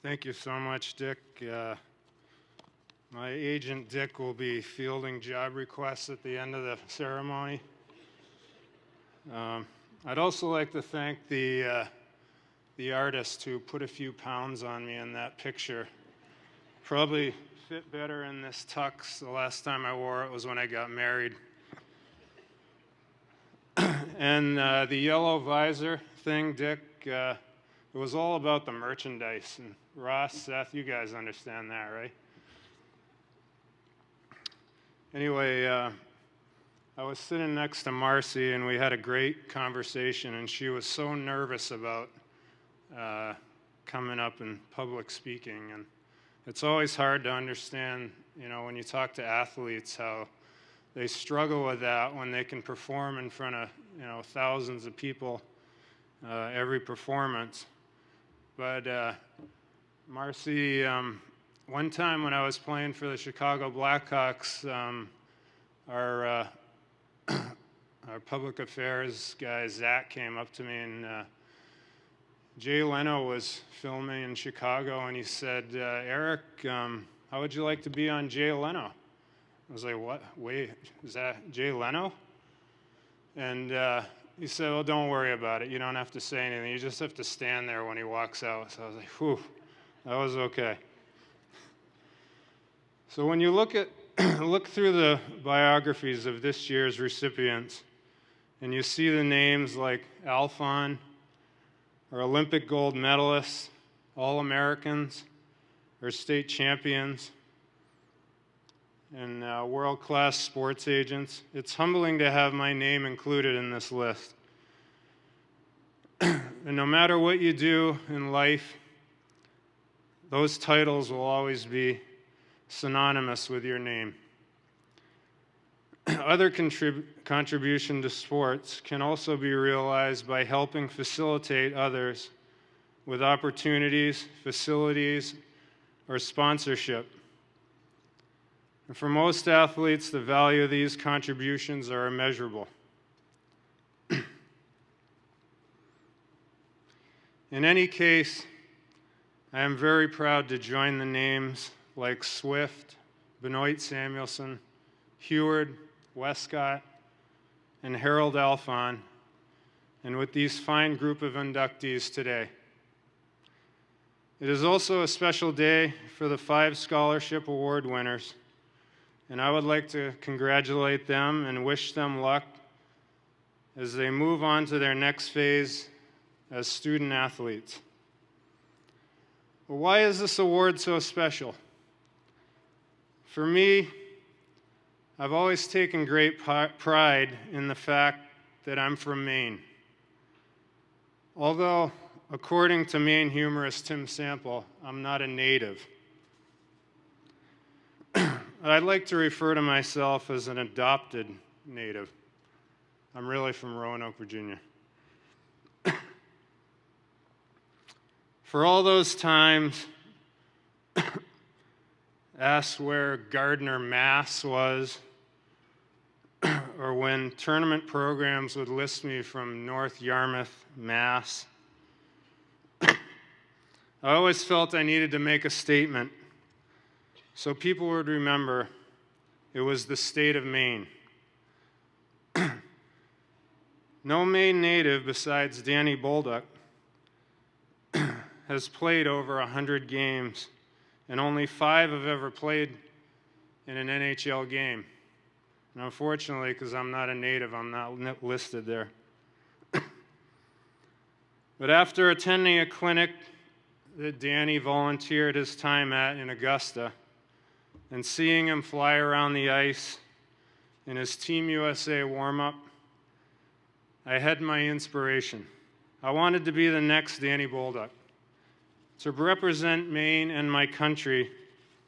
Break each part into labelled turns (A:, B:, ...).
A: Thank you so much, Dick. My agent, Dick, will be fielding job requests at the end of the ceremony. I'd also like to thank the artist who put a few pounds on me in that picture. Probably fit better in this tux. The last time I wore it was when I got married. And the yellow visor thing, Dick, it was all about the merchandise. And Ross, Seth, you guys understand that, right? Anyway, I was sitting next to Marcy, and we had a great conversation, and she was so nervous about coming up and public speaking. And it's always hard to understand, you know, when you talk to athletes, how they struggle with that when they can perform in front of, you know, thousands of people every performance. But Marcy, one time when I was playing for the Chicago Blackhawks, our public affairs guy, Zach, came up to me, and Jay Leno was filming in Chicago, and he said, Eric, how would you like to be on Jay Leno? I was like, what? Wait, is that Jay Leno? And he said, well, don't worry about it. You don't have to say anything. You just have to stand there when he walks out. So I was like, whew, that was okay. So when you look through the biographies of this year's recipients, and you see the names like Alphon, or Olympic gold medalists, All-Americans, or state champions, and world-class sports agents, it's humbling to have my name included in this list. And no matter what you do in life, those titles will always be synonymous with your name. Other contribution to sports can also be realized by helping facilitate others with opportunities, facilities, or sponsorship. And for most athletes, the value of these contributions are immeasurable. In any case, I am very proud to join the names like Swift, Benoit Samuelson, Heward, Westcott, and Harold Alphon, and with these fine group of inductees today. It is also a special day for the 5 scholarship award winners, and I would like to congratulate them and wish them luck as they move on to their next phase as student athletes. Well, why is this award so special? For me, I've always taken great pride in the fact that I'm from Maine. Although, according to Maine humorist Tim Sample, I'm not a native. I'd like to refer to myself as an adopted native. I'm really from Roanoke, Virginia. For all those times asked where Gardner, Mass was, or when tournament programs would list me from North Yarmouth, Mass, I always felt I needed to make a statement so people would remember it was the state of Maine. No Maine native besides Danny Bolduc has played over 100 games, and only 5 have ever played in an NHL game. And unfortunately, because I'm not a native, I'm not listed there. But after attending a clinic that Danny volunteered his time at in Augusta, and seeing him fly around the ice in his Team USA warm-up, I had my inspiration. I wanted to be the next Danny Bolduc, to represent Maine and my country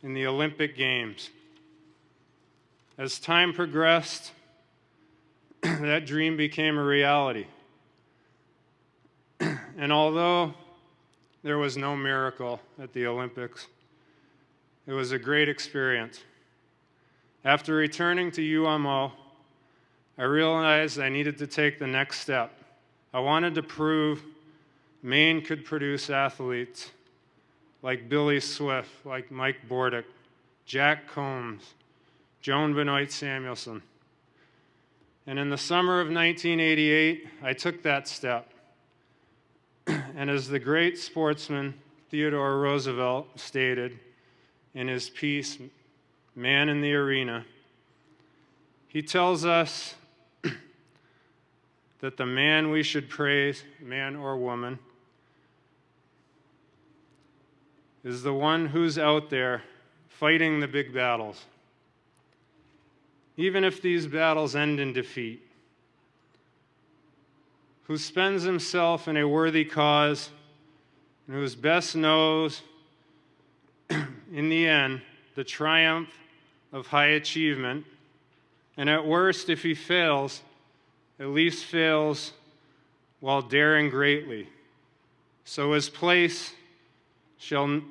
A: in the Olympic Games. As time progressed, that dream became a reality. And although there was no miracle at the Olympics, it was a great experience. After returning to UMO, I realized I needed to take the next step. I wanted to prove Maine could produce athletes like Billy Swift, like Mike Bordick, Jack Combs, Joan Benoit Samuelson. And in the summer of 1988, I took that step. And as the great sportsman Theodore Roosevelt stated in his piece, Man in the Arena, he tells us that the man we should praise, man or woman, is the one who's out there fighting the big battles, even if these battles end in defeat, who spends himself in a worthy cause, and whose best knows, in the end, the triumph of high achievement, and at worst, if he fails, at least fails while daring greatly. So his place shall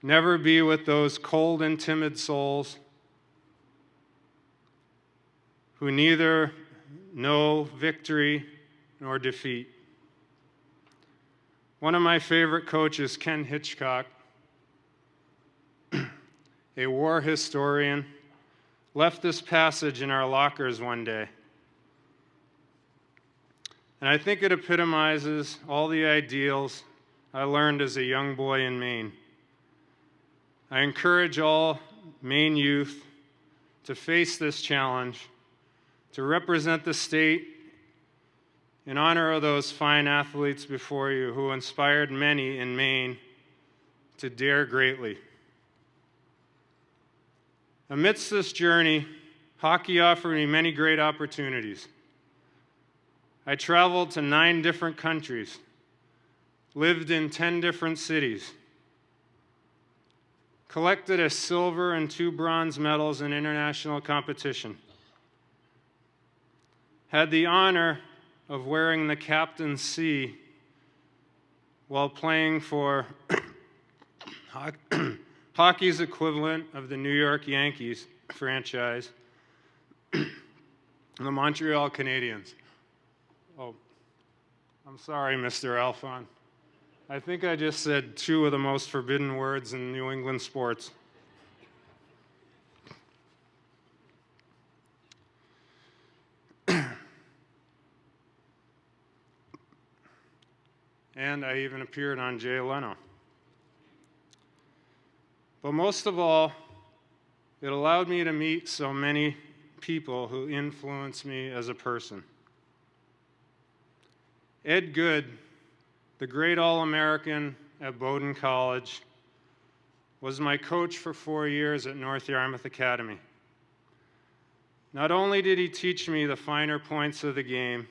A: never be with those cold and timid souls who neither know victory nor defeat. One of my favorite coaches, Ken Hitchcock, a war historian, left this passage in our lockers one day. And I think it epitomizes all the ideals I learned as a young boy in Maine. I encourage all Maine youth to face this challenge, to represent the state in honor of those fine athletes before you who inspired many in Maine to dare greatly. Amidst this journey, hockey offered me many great opportunities. I traveled to 9 different countries, lived in 10 different cities, collected a silver and 2 bronze medals in international competition, had the honor of wearing the captain's C while playing for hockey's equivalent of the New York Yankees franchise, the Montreal Canadiens. Oh, I'm sorry, Mr. Alphon. I think I just said 2 of the most forbidden words in New England sports. And I even appeared on Jay Leno. But most of all, it allowed me to meet so many people who influenced me as a person. Ed Good, the great All-American at Bowdoin College, was my coach for 4 years at North Yarmouth Academy. Not only did he teach me the finer points of the game,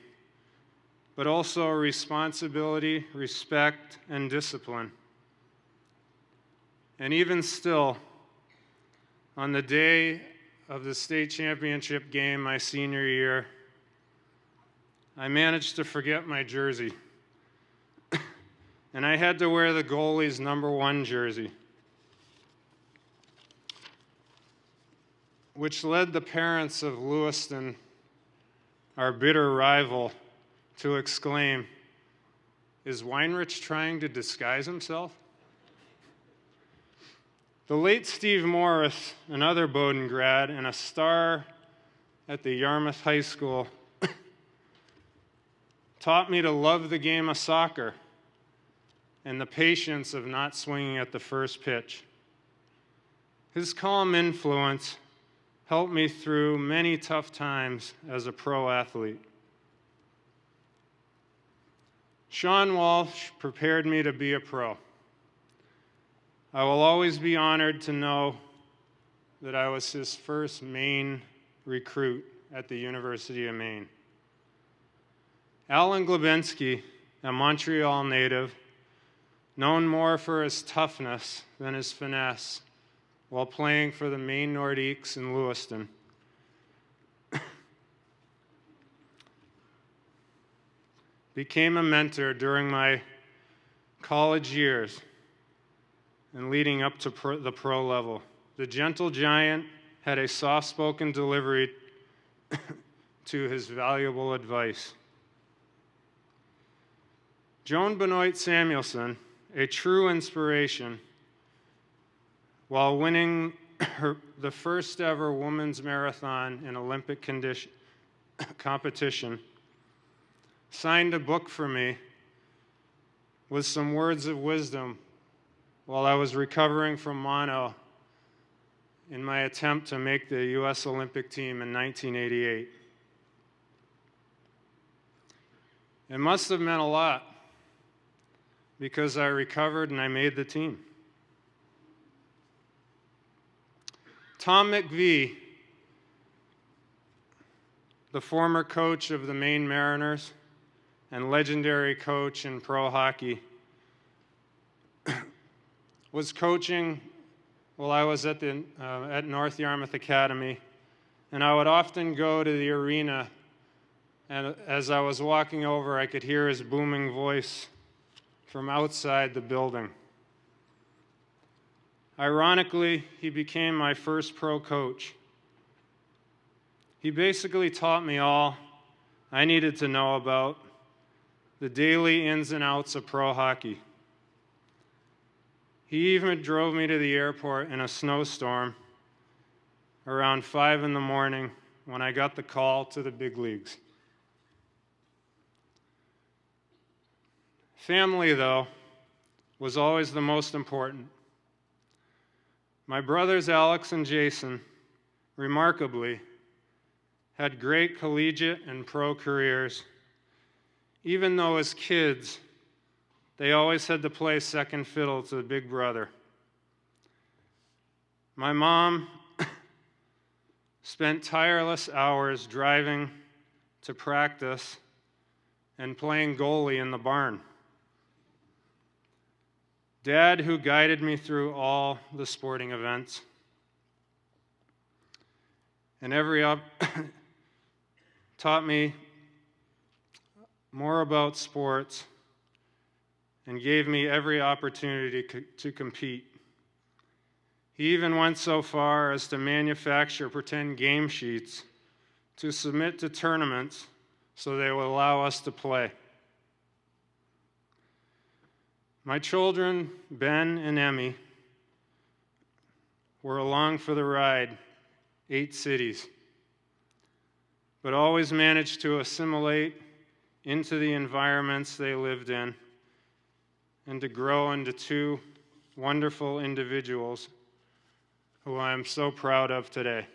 A: but also responsibility, respect, and discipline. And even still, on the day of the state championship game my senior year, I managed to forget my jersey. And I had to wear the goalie's #1 jersey, which led the parents of Lewiston, our bitter rival, to exclaim, "Is Weinrich trying to disguise himself?" The late Steve Morris, another Bowdoin grad and a star at the Yarmouth High School, taught me to love the game of soccer and the patience of not swinging at the first pitch. His calm influence helped me through many tough times as a pro athlete. Sean Walsh prepared me to be a pro. I will always be honored to know that I was his first Maine recruit at the University of Maine. Alan Glebensky, a Montreal native, known more for his toughness than his finesse, while playing for the Maine Nordiques in Lewiston, became a mentor during my college years and leading up to the pro level. The gentle giant had a soft-spoken delivery to his valuable advice. Joan Benoit Samuelson, a true inspiration, while winning the first ever women's marathon in Olympic competition, signed a book for me with some words of wisdom while I was recovering from mono in my attempt to make the U.S. Olympic team in 1988. It must have meant a lot because I recovered and I made the team. Tom McVie, the former coach of the Maine Mariners and legendary coach in pro hockey, was coaching while I was at North Yarmouth Academy, and I would often go to the arena, and as I was walking over, I could hear his booming voice from outside the building. Ironically, he became my first pro coach. He basically taught me all I needed to know about the daily ins and outs of pro hockey. He even drove me to the airport in a snowstorm around 5 in the morning when I got the call to the big leagues. Family, though, was always the most important. My brothers Alex and Jason, remarkably, had great collegiate and pro careers, even though as kids, they always had to play second fiddle to the big brother. My mom spent tireless hours driving to practice and playing goalie in the barn. Dad, who guided me through all the sporting events, and taught me more about sports and gave me every opportunity to compete. He even went so far as to manufacture pretend game sheets to submit to tournaments so they would allow us to play. My children, Ben and Emmy, were along for the ride, 8 cities, but always managed to assimilate into the environments they lived in and to grow into 2 wonderful individuals who I am so proud of today.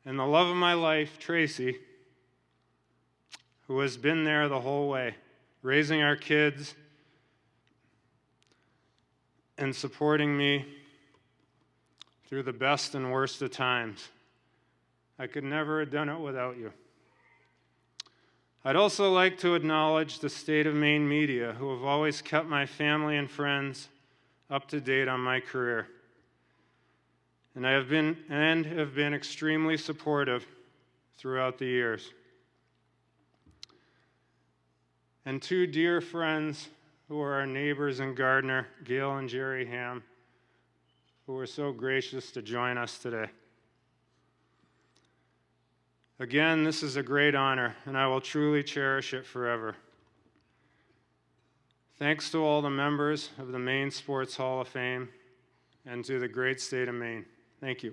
A: And the love of my life, Tracy, who has been there the whole way, raising our kids and supporting me through the best and worst of times. I could never have done it without you. I'd also like to acknowledge the state of Maine media, who have always kept my family and friends up to date on my career. And have been extremely supportive throughout the years. And 2 dear friends who are our neighbors in Gardner, Gail and Jerry Ham, who were so gracious to join us today. Again, this is a great honor, and I will truly cherish it forever. Thanks to all the members of the Maine Sports Hall of Fame and to the great state of Maine. Thank you.